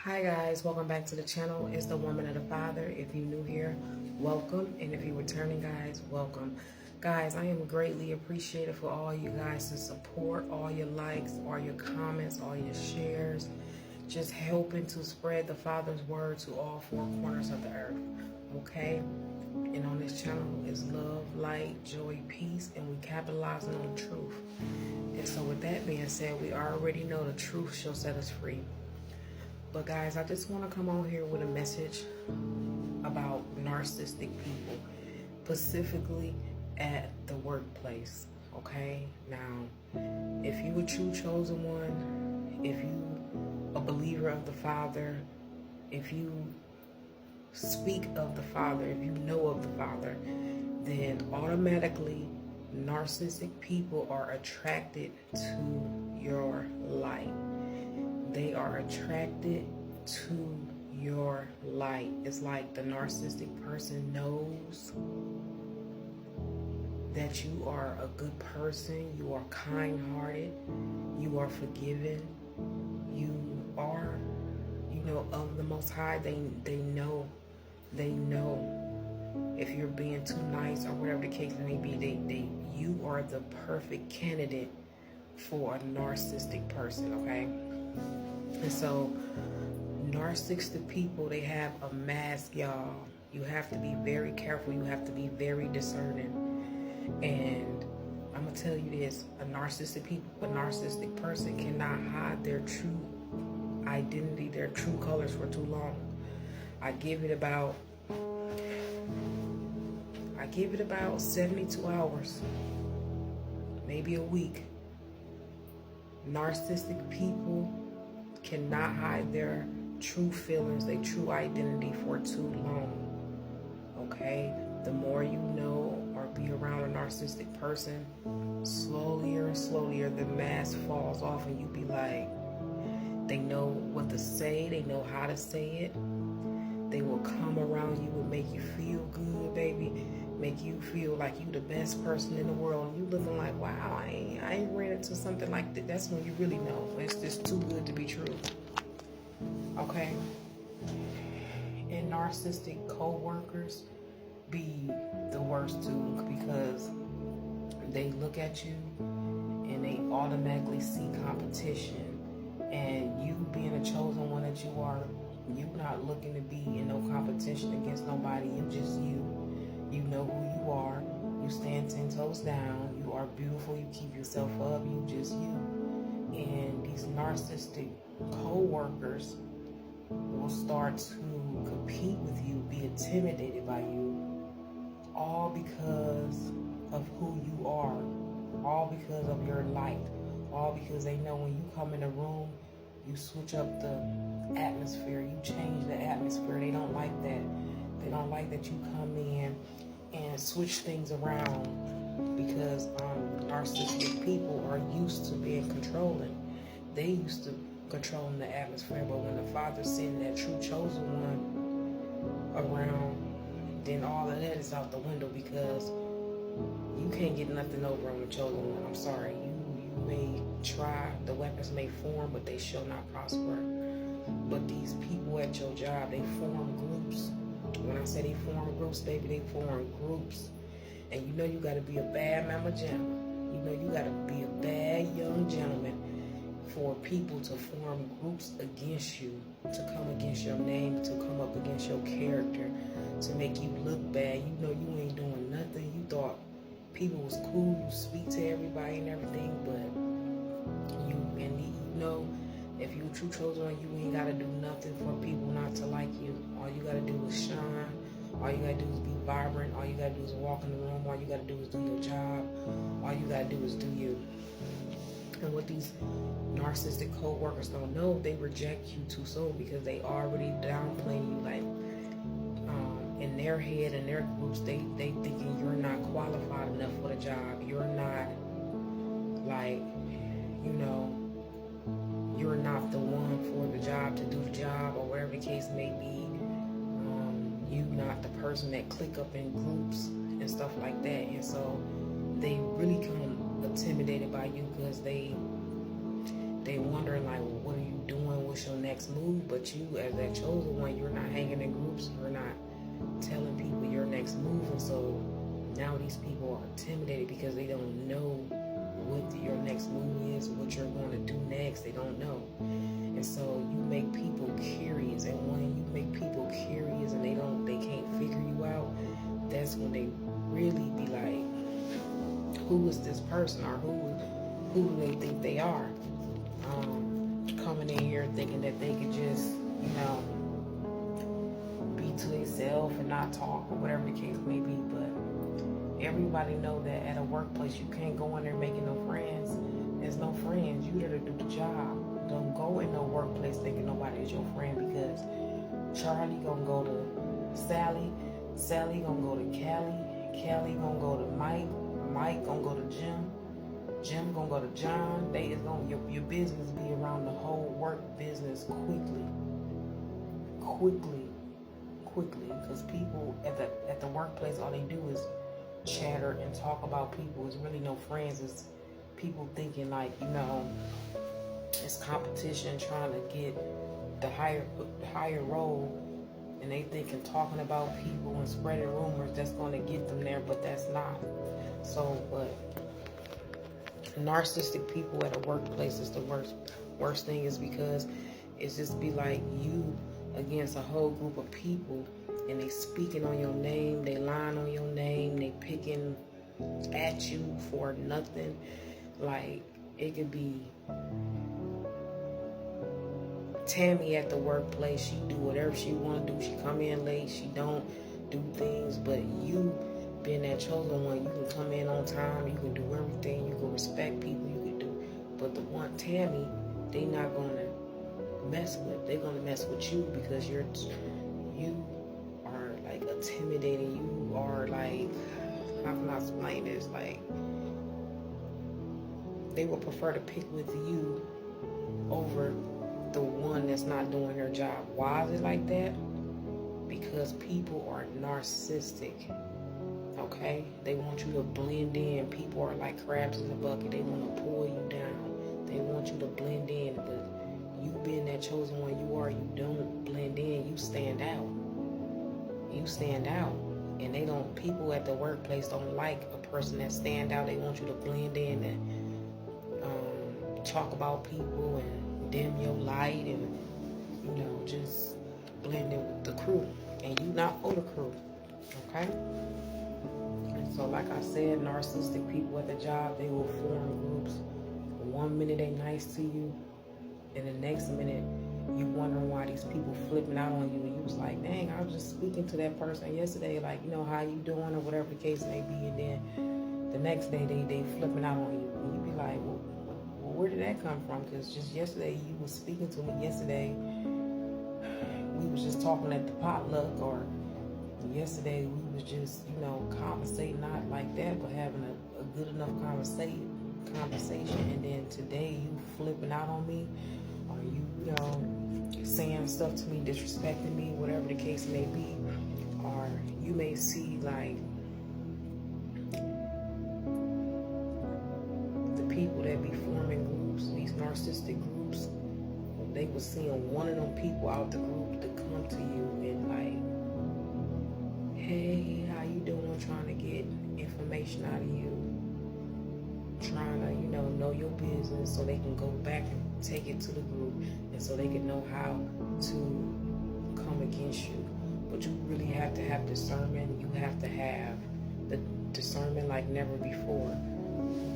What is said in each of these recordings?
Hi guys, welcome back to the channel. It's the Woman of the Father. If you're new here, welcome. And if you're returning, guys, welcome. Guys, I am greatly appreciative for all you guys' support, all your likes, all your comments, all your shares, just helping to spread the Father's word to all four corners of the earth. Okay? And on this channel is love, light, joy, peace, and we capitalizing on the truth. And so with that being said, we already know the truth shall set us free. But guys, I just want to come on here with a message about narcissistic people, specifically at the workplace, okay? Now, if you a true chosen one, if you a believer of the Father, if you speak of the Father, if you know of the Father, then automatically narcissistic people are attracted to your light. They are attracted to your light. It's like the narcissistic person knows that you are a good person, you are kind-hearted, you are forgiving, you are, of the Most High. They know if you're being too nice or whatever the case may be. You are the perfect candidate for a narcissistic person, okay? And so narcissistic people, they have a mask, y'all. You have to be very careful. You have to be very discerning. And I'm gonna tell you this, a narcissistic person cannot hide their true identity, their true colors for too long. I give it about 72 hours, maybe a week. Narcissistic people cannot hide their true feelings, their true identity for too long. Okay? The more you know or be around a narcissistic person, slowlier and slowlier the mask falls off and you be like, they know what to say, they know how to say it. They will come around you and make you feel good, baby. Make you feel like you the best person in the world. And you looking like, wow, I ain't ran into something like that. That's when you really know. It's just too good to be true. Okay? And narcissistic co-workers be the worst too, because they look at you and they automatically see competition. And you being a chosen one that you are, you not looking to be in no competition against nobody. You just you. You know who you are. You stand 10 toes down. You are beautiful. You keep yourself up. You just you. And these narcissistic co-workers will start to compete with you, be intimidated by you, all because of who you are, all because of your light, all because they know when you come in a room, you switch up the atmosphere, you change the atmosphere. They don't like that. They don't like that you come in and switch things around, because narcissistic people are used to being controlling. They used to controlling the atmosphere, but when the Father sent that true chosen one around, then all of that is out the window, because you can't get nothing over on the chosen one. I'm sorry. You may try, the weapons may form, but they shall not prosper. But these people at your job, they form groups. When I say they form groups, baby, they form groups. And you know you got to be a bad mama gentleman. You know you got to be a bad young gentleman for people to form groups against you, to come against your name, to come up against your character, to make you look bad. You know you ain't doing nothing. You thought people was cool, you speak to everybody and everything, but if you a true chosen one, you ain't got to do nothing for people not to like you. All you got to do is shine. All you got to do is be vibrant. All you got to do is walk in the room. All you got to do is do your job. All you got to do is do you. And what these narcissistic co-workers don't know, they reject you too soon, because they already downplaying you. Like, in their head and their groups, they thinking you're not qualified enough for the job. You're not, like, you're not the one for the job, to do the job, or whatever the case may be. You not the person that click up in groups and stuff like that. And so they really come intimidated by you, because they wondering like, well, what are you doing? what's your next move, but you as that chosen one, you're not hanging in groups, you're not telling people your next move. And so now these people are intimidated because they don't know what your next move is, what you're going to do next. They don't know. And so you make people curious, and when you make people curious and they can't figure you out, that's when they really be like, who is this person, or who do they think they are? Coming in here thinking that they could just, be to themselves and not talk, or whatever the case may be. But everybody know that at a workplace you can't go in there making no friends. There's no friends. You there to do the job. Don't go in no workplace thinking nobody is your friend, because Charlie gonna go to Sally, Sally gonna go to Callie, Callie gonna go to Mike, Mike gonna go to Jim, Jim gonna go to John. They is gonna your business be around the whole work business quickly, because people at the workplace, all they do is chatter and talk about people. It's really no friends. It's people thinking like, it's competition, trying to get the higher role, and they thinking talking about people and spreading rumors that's going to get them there, but that's not. So, but narcissistic people at a workplace is the worst thing, is because it's just be like you against a whole group of people, and they speaking on your name, they lying on your name, they picking at you for nothing. Like, it could be Tammy at the workplace. She do whatever she want to do. She come in late, she don't do things, but you being that chosen one, you can come in on time, you can do everything, you can respect people, you can do. But the one Tammy, they not gonna mess with. They're gonna mess with you because you are like intimidating. You are like, how can I explain this? Like, they would prefer to pick with you over the one that's not doing their job. Why is it like that? Because people are narcissistic. Okay? They want you to blend in. People are like crabs in the bucket. They want to pull you down. They want you to blend in. But you being that chosen one you don't blend in. You stand out. You stand out. And they don't, people at the workplace don't like a person that stand out. They want you to blend in and talk about people and dim your light and, just blend in with the crew. And you not for the crew. Okay? And so, like I said, narcissistic people at the job, they will form groups. One minute they nice to you, and the next minute you wondering why these people flipping out on you, and you was like, dang, I was just speaking to that person yesterday, like, how you doing, or whatever the case may be, and then the next day they flipping out on you, and you be like, well, where did that come from? Because just yesterday you was speaking to me yesterday, we was just talking at the potluck, or yesterday we was just, conversating, not like that, but having a good enough conversation, and then today you flipping out on me, or you saying stuff to me, disrespecting me, whatever the case may be. Or you may see like the people that be forming groups, these narcissistic groups, they was seeing one of them people out the group to come to you and like, hey, how you doing, trying to get information out of you, trying to, know your business, so they can go back and take it to the group, and so they can know how to come against you. But you really have to have discernment. You have to have the discernment like never before.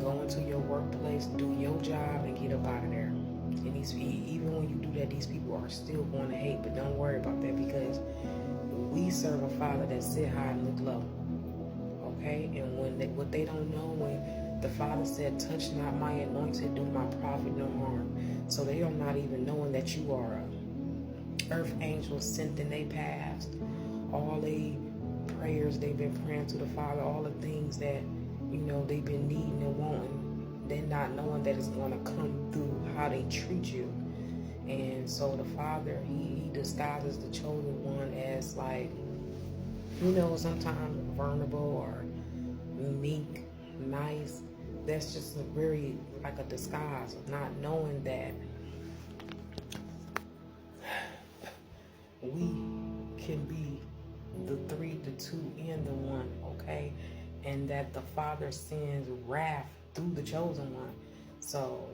Go into your workplace, do your job, and get up out of there. And even when you do that, these people are still going to hate, but don't worry about that, because we serve a Father that sit high and look low. Okay? And what they don't know, when the Father said, touch not my anointed, do my prophet no harm. So they are not even knowing that you are a earth angel sent in their past. All the prayers they've been praying to the Father, all the things that, they've been needing and wanting, they're not knowing that it's going to come through how they treat you. And so the Father, he disguises the chosen one as like, sometimes vulnerable or meek, nice. That's just very like a disguise of not knowing that we can be the three, the two, and the one, okay? And that the Father sends wrath through the chosen one. So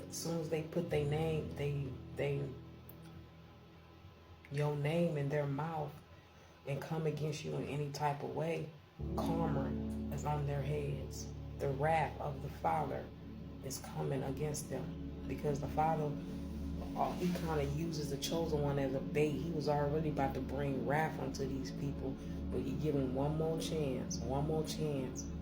as soon as they put their name, they your name in their mouth and come against you in any type of way, karma is on their heads. The wrath of the Father is coming against them, because the Father, he kind of uses the chosen one as a bait. He was already about to bring wrath onto these people, but he give them one more chance,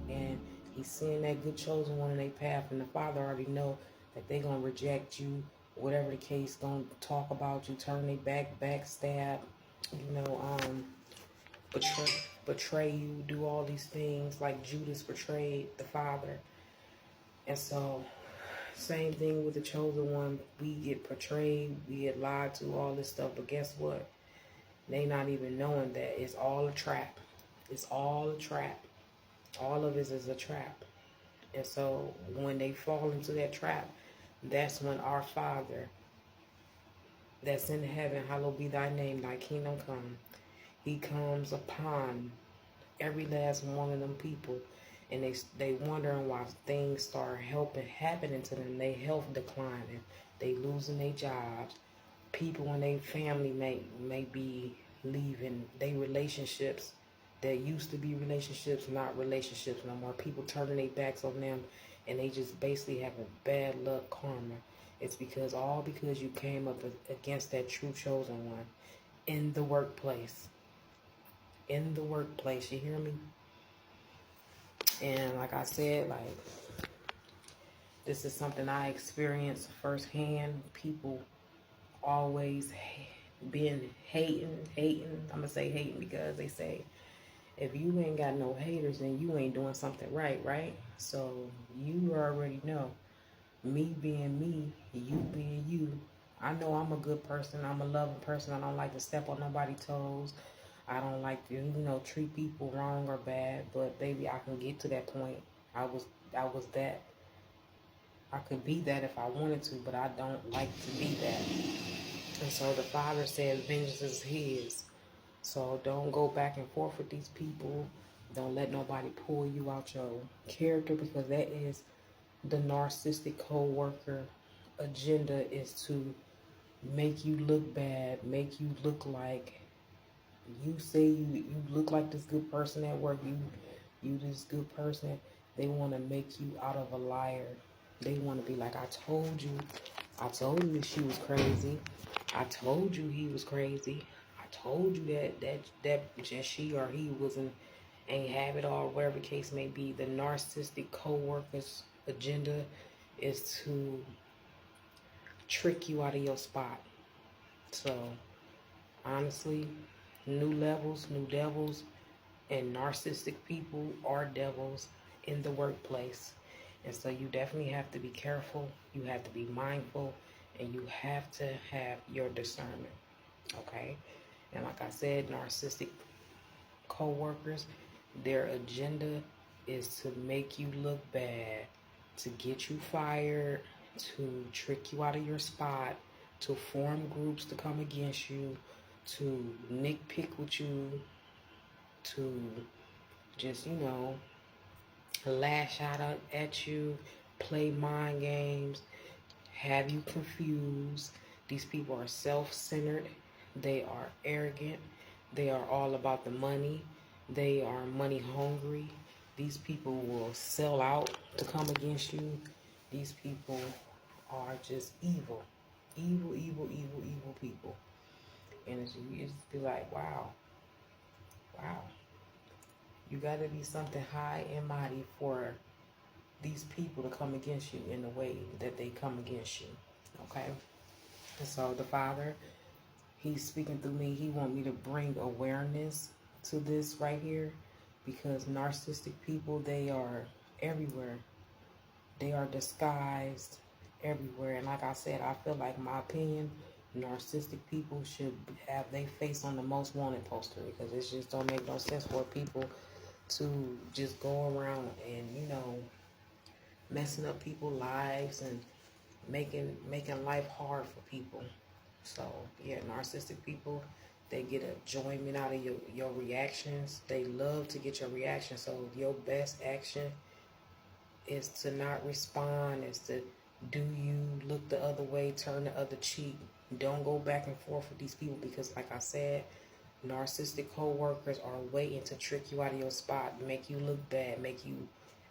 and he's seeing that good chosen one in their path, and the Father already know that they gonna reject you, whatever the case, gonna talk about you, turn their back, backstab, betray you, do all these things like Judas betrayed the Father. And so, same thing with the chosen one. We get betrayed, we get lied to, all this stuff. But guess what? They not even knowing that it's all a trap. It's all a trap. All of it is a trap. And so, when they fall into that trap, that's when our Father that's in heaven, hallowed be thy name, thy kingdom come. He comes upon every last one of them people, and they wondering why things start happening to them. They health declining, they losing their jobs. People in their family may be leaving. They relationships that used to be relationships, not relationships no more. People turning their backs on them, and they just basically have a bad luck karma. It's because you came up against that true chosen one in the workplace. In the workplace, you hear me? And like I said, like, this is something I experienced firsthand. People always been hating. I'm gonna say hating because they say, if you ain't got no haters, then you ain't doing something right? So you already know, me being me, you being you. I know I'm a good person. I'm a loving person. I don't like to step on nobody's toes. I don't like to, treat people wrong or bad. But baby, I can get to that point. I was that. I could be that if I wanted to, but I don't like to be that. And so the Father says, vengeance is his. So don't go back and forth with these people. Don't let nobody pull you out your character, because that is the narcissistic co-worker agenda, is to make you look bad, make you look like you say you look like this good person at work, you this good person. They want to make you out of a liar. They want to be like, I told you that she was crazy. I told you he was crazy. I told you that just she or he ain't have it all, whatever the case may be. The narcissistic co-worker's agenda is to trick you out of your spot. So honestly, new levels, new devils, and narcissistic people are devils in the workplace. And so you definitely have to be careful. You have to be mindful, and you have to have your discernment. Okay? And like I said, narcissistic co-workers, their agenda is to make you look bad, to get you fired, to trick you out of your spot, to form groups to come against you, to nitpick with you, to just, lash out at you, play mind games, have you confused. These people are self-centered. They are arrogant. They are all about the money. They are money hungry. These people will sell out to come against you. These people are just evil. Evil people. And you just be like, wow. You got to be something high and mighty for these people to come against you in the way that they come against you. Okay? And so the Father, he's speaking through me. He wants me to bring awareness to this right here, because narcissistic people, they are everywhere. They are disguised everywhere. And like I said, I feel like, my opinion, narcissistic people should have their face on the most wanted poster, because it just don't make no sense for people to just go around and, messing up people's lives and making life hard for people. So yeah, narcissistic people, They get enjoyment out of your reactions. They love to get your reaction. So your best action is to not respond, is to do you, look the other way, turn the other cheek. Don't go back and forth with these people because, like I said, narcissistic co-workers are waiting to trick you out of your spot, make you look bad, make you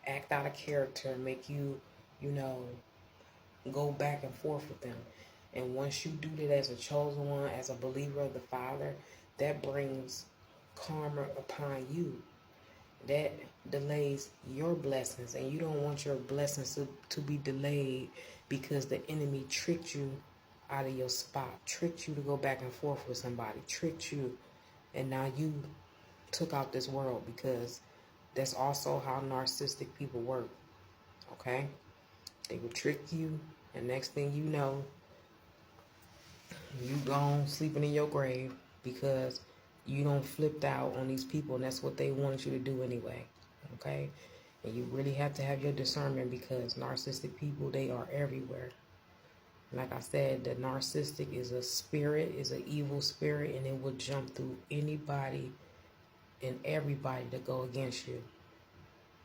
act out of character, make you, you know, go back and forth with them. And once you do that as a chosen one, as a believer of the Father, that brings karma upon you. That delays your blessings, and you don't want your blessings to be delayed because the enemy tricked you out of your spot, tricked you to go back and forth with somebody, tricked you, and now you took out this world, because that's also how narcissistic people work. Okay, they will trick you, and next thing you know, you gone sleeping in your grave because you don't flipped out on these people, and that's what they wanted you to do anyway. Okay, and you really have to have your discernment, because narcissistic people, they are everywhere. Like I said, the narcissistic is a spirit, is an evil spirit, and it will jump through anybody and everybody to go against you,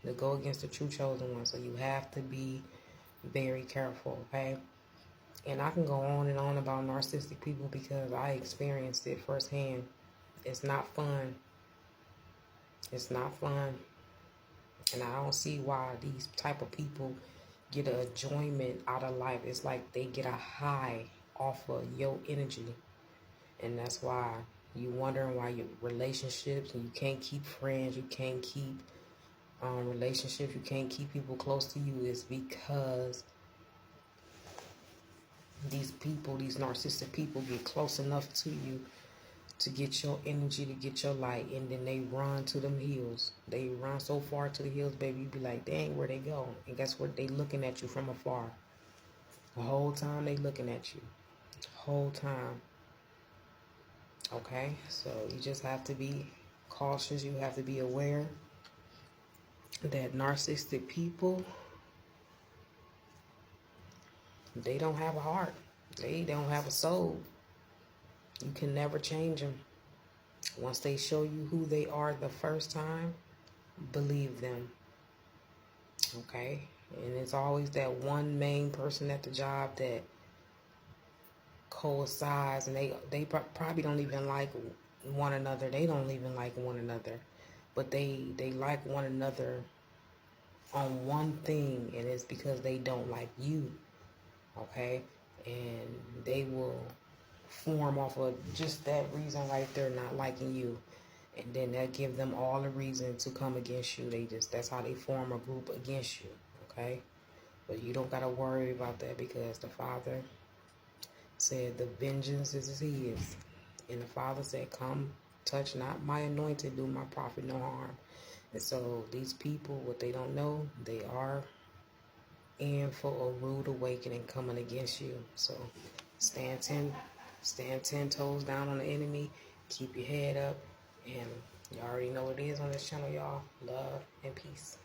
to go against the true chosen one. So you have to be very careful, okay? And I can go on and on about narcissistic people because I experienced it firsthand. It's not fun. It's not fun. And I don't see why these type of people get an enjoyment out of life. It's like they get a high off of your energy. And that's why you wondering why your relationships, and you can't keep friends, you can't keep relationships, you can't keep people close to you, is because these people, these narcissistic people, get close enough to you to get your energy, to get your light, and then they run to them hills. They run so far to the hills, baby, you be like, dang, where they go? And guess what? They looking at you from afar. The whole time they looking at you. The whole time. Okay? So you just have to be cautious. You have to be aware that narcissistic people, they don't have a heart. They don't have a soul. You can never change them. Once they show you who they are the first time, believe them. Okay? And it's always that one main person at the job that coincides, and they probably don't even like one another. They don't even like one another. But they like one another on one thing, and it's because they don't like you. Okay? And they will form off of just that reason right there, not liking you, and then that give them all the reason to come against you. That's how they form a group against you. Okay, but you don't gotta worry about that, because the Father said the vengeance is his, and the Father said, come touch not my anointed, do my prophet no harm. And so these people, what they don't know, they are in for a rude awakening coming against you. So stand 10 toes down on the enemy. Keep your head up. And you already know what it is on this channel, y'all. Love and peace.